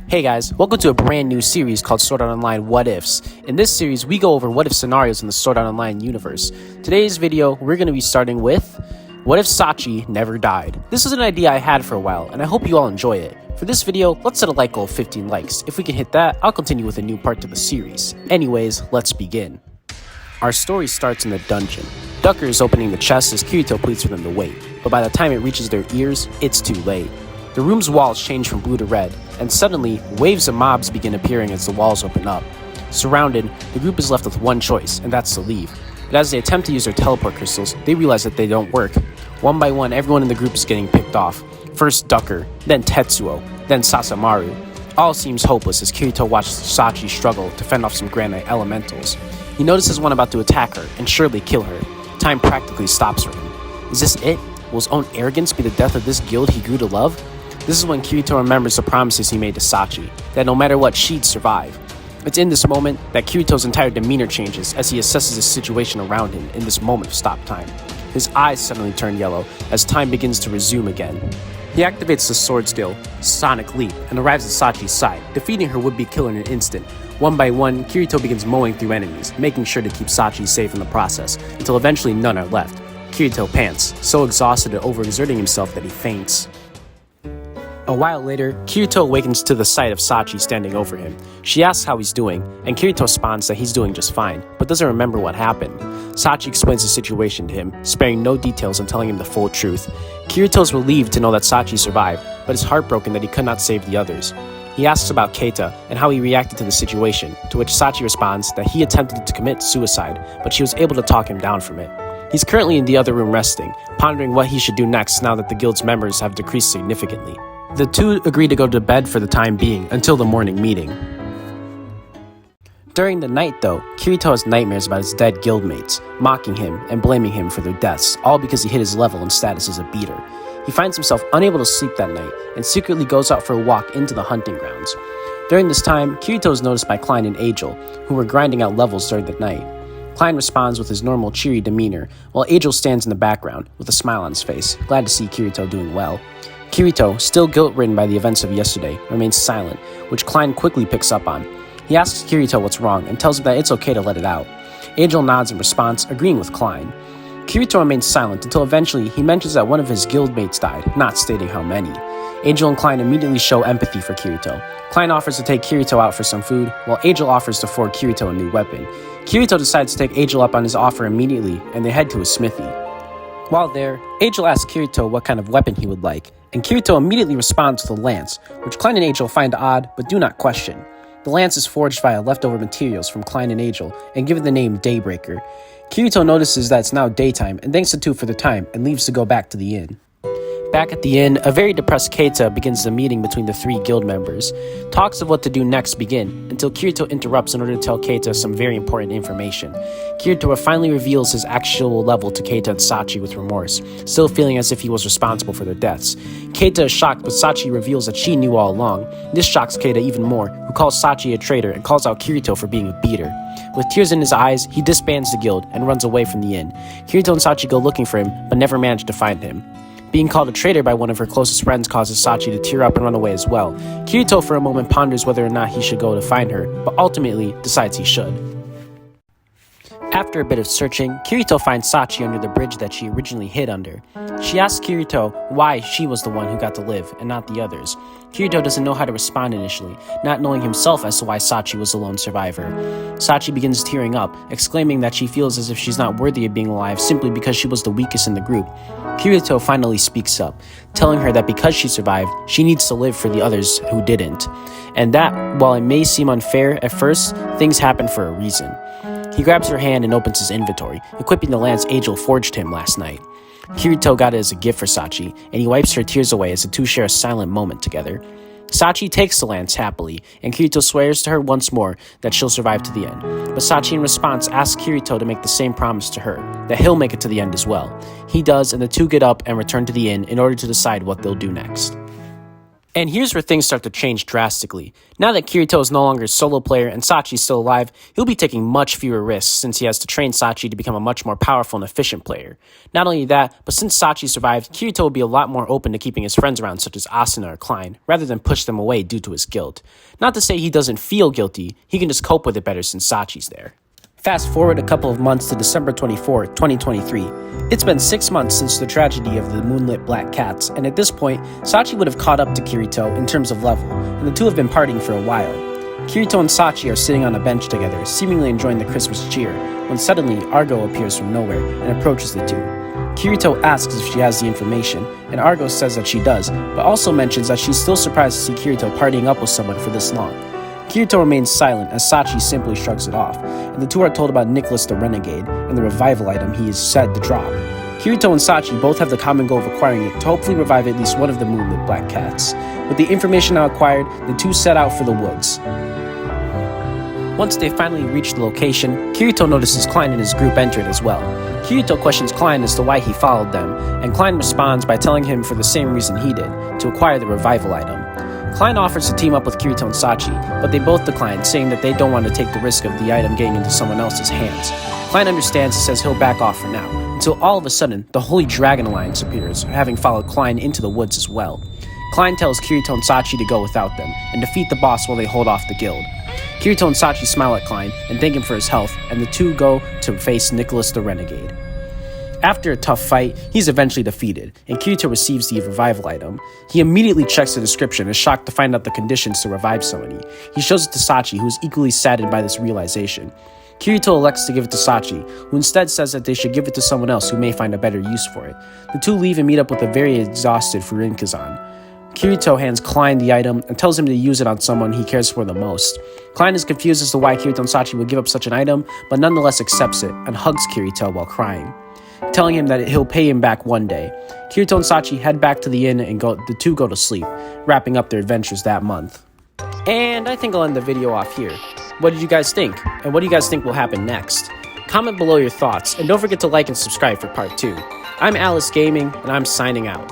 Hey guys, welcome to a brand new series called Sword Art Online What Ifs. In this series, we go over what if scenarios in the Sword Art Online universe. Today's video, we're going to be starting with, what if Sachi never died? This is an idea I had for a while, and I hope you all enjoy it. For this video, let's set a like goal of 15 likes. If we can hit that, I'll continue with a new part to the series. Anyways, let's begin. Our story starts in the dungeon. Ducker is opening the chest as Kirito pleads for them to wait, but by the time it reaches their ears, it's too late. The room's walls change from blue to red, and suddenly, waves of mobs begin appearing as the walls open up. Surrounded, the group is left with one choice, and that's to leave. But as they attempt to use their teleport crystals, they realize that they don't work. One by one, everyone in the group is getting picked off. First Ducker, then Tetsuo, then Sasamaru. All seems hopeless as Kirito watches Sachi struggle to fend off some granite elementals. He notices one about to attack her and surely kill her. Time practically stops for him. Is this it? Will his own arrogance be the death of this guild he grew to love? This is when Kirito remembers the promises he made to Sachi, that no matter what, she'd survive. It's in this moment that Kirito's entire demeanor changes as he assesses the situation around him in this moment of stop time. His eyes suddenly turn yellow as time begins to resume again. He activates the sword skill, Sonic Leap, and arrives at Sachi's side, defeating her would-be killer in an instant. One by one, Kirito begins mowing through enemies, making sure to keep Sachi safe in the process, until eventually none are left. Kirito pants, so exhausted and overexerting himself that he faints. A while later, Kirito awakens to the sight of Sachi standing over him. She asks how he's doing, and Kirito responds that he's doing just fine, but doesn't remember what happened. Sachi explains the situation to him, sparing no details and telling him the full truth. Kirito's relieved to know that Sachi survived, but is heartbroken that he could not save the others. He asks about Keita and how he reacted to the situation, to which Sachi responds that he attempted to commit suicide, but she was able to talk him down from it. He's currently in the other room resting, pondering what he should do next now that the guild's members have decreased significantly. The two agree to go to bed for the time being until the morning meeting. During the night though, Kirito has nightmares about his dead guildmates, mocking him and blaming him for their deaths, all because he hit his level and status as a beater. He finds himself unable to sleep that night and secretly goes out for a walk into the hunting grounds. During this time, Kirito is noticed by Klein and Angel, who were grinding out levels during the night. Klein responds with his normal cheery demeanor, while Angel stands in the background with a smile on his face, glad to see Kirito doing well. Kirito, still guilt-ridden by the events of yesterday, remains silent, which Klein quickly picks up on. He asks Kirito what's wrong and tells him that it's okay to let it out. Angel nods in response, agreeing with Klein. Kirito remains silent until eventually he mentions that one of his guildmates died, not stating how many. Angel and Klein immediately show empathy for Kirito. Klein offers to take Kirito out for some food, while Angel offers to forge Kirito a new weapon. Kirito decides to take Angel up on his offer immediately, and they head to a smithy. While there, Angel asks Kirito what kind of weapon he would like, and Kirito immediately responds with a lance, which Klein and Angel find odd but do not question. The lance is forged via leftover materials from Klein and Angel and given the name Daybreaker. Kirito notices that it's now daytime and thanks the two for the time and leaves to go back to the inn. Back at the inn, a very depressed Keita begins the meeting between the three guild members. Talks of what to do next begin, until Kirito interrupts in order to tell Keita some very important information. Kirito finally reveals his actual level to Keita and Sachi with remorse, still feeling as if he was responsible for their deaths. Keita is shocked, but Sachi reveals that she knew all along. This shocks Keita even more, who calls Sachi a traitor and calls out Kirito for being a beater. With tears in his eyes, he disbands the guild and runs away from the inn. Kirito and Sachi go looking for him, but never manage to find him. Being called a traitor by one of her closest friends causes Sachi to tear up and run away as well. Kirito for a moment ponders whether or not he should go to find her, but ultimately decides he should. After a bit of searching, Kirito finds Sachi under the bridge that she originally hid under. She asks Kirito why she was the one who got to live and not the others. Kirito doesn't know how to respond initially, not knowing himself as to why Sachi was the lone survivor. Sachi begins tearing up, exclaiming that she feels as if she's not worthy of being alive simply because she was the weakest in the group. Kirito finally speaks up, telling her that because she survived, she needs to live for the others who didn't. And that, while it may seem unfair at first, things happen for a reason. He grabs her hand and opens his inventory, equipping the lance Angel forged him last night. Kirito got it as a gift for Sachi, and he wipes her tears away as the two share a silent moment together. Sachi takes the lance happily, and Kirito swears to her once more that she'll survive to the end. But Sachi in response asks Kirito to make the same promise to her, that he'll make it to the end as well. He does, and the two get up and return to the inn in order to decide what they'll do next. And here's where things start to change drastically. Now that Kirito is no longer a solo player and Sachi is still alive, he'll be taking much fewer risks since he has to train Sachi to become a much more powerful and efficient player. Not only that, but since Sachi survived, Kirito will be a lot more open to keeping his friends around such as Asuna or Klein, rather than push them away due to his guilt. Not to say he doesn't feel guilty, he can just cope with it better since Sachi's there. Fast forward a couple of months to December 24, 2023. It's been 6 months since the tragedy of the moonlit black cats, and at this point, Sachi would have caught up to Kirito in terms of level, and the two have been partying for a while. Kirito and Sachi are sitting on a bench together, seemingly enjoying the Christmas cheer, when suddenly Argo appears from nowhere and approaches the two. Kirito asks if she has the information, and Argo says that she does, but also mentions that she's still surprised to see Kirito partying up with someone for this long. Kirito remains silent as Sachi simply shrugs it off, and the two are told about Nicholas the Renegade and the revival item he is said to drop. Kirito and Sachi both have the common goal of acquiring it to hopefully revive at least one of the moonlit black cats. With the information now acquired, the two set out for the woods. Once they finally reach the location, Kirito notices Klein and his group entered as well. Kirito questions Klein as to why he followed them, and Klein responds by telling him for the same reason he did, to acquire the revival item. Klein offers to team up with Kirito and Sachi, but they both decline, saying that they don't want to take the risk of the item getting into someone else's hands. Klein understands and says he'll back off for now, until all of a sudden, the Holy Dragon Alliance appears, having followed Klein into the woods as well. Klein tells Kirito and Sachi to go without them, and defeat the boss while they hold off the guild. Kirito and Sachi smile at Klein, and thank him for his health, and the two go to face Nicholas the Renegade. After a tough fight, he's eventually defeated, and Kirito receives the revival item. He immediately checks the description and is shocked to find out the conditions to revive somebody. He shows it to Sachi, who is equally saddened by this realization. Kirito elects to give it to Sachi, who instead says that they should give it to someone else who may find a better use for it. The two leave and meet up with a very exhausted Furin-Kazan. Kirito hands Klein the item and tells him to use it on someone he cares for the most. Klein is confused as to why Kirito and Sachi would give up such an item, but nonetheless accepts it and hugs Kirito while crying, telling him that he'll pay him back one day. Kirito and Sachi head back to the inn and the two go to sleep, wrapping up their adventures that month. And I think I'll end the video off here. What did you guys think? And what do you guys think will happen next? Comment below your thoughts, and don't forget to like and subscribe for part 2. I'm Alice Gaming, and I'm signing out.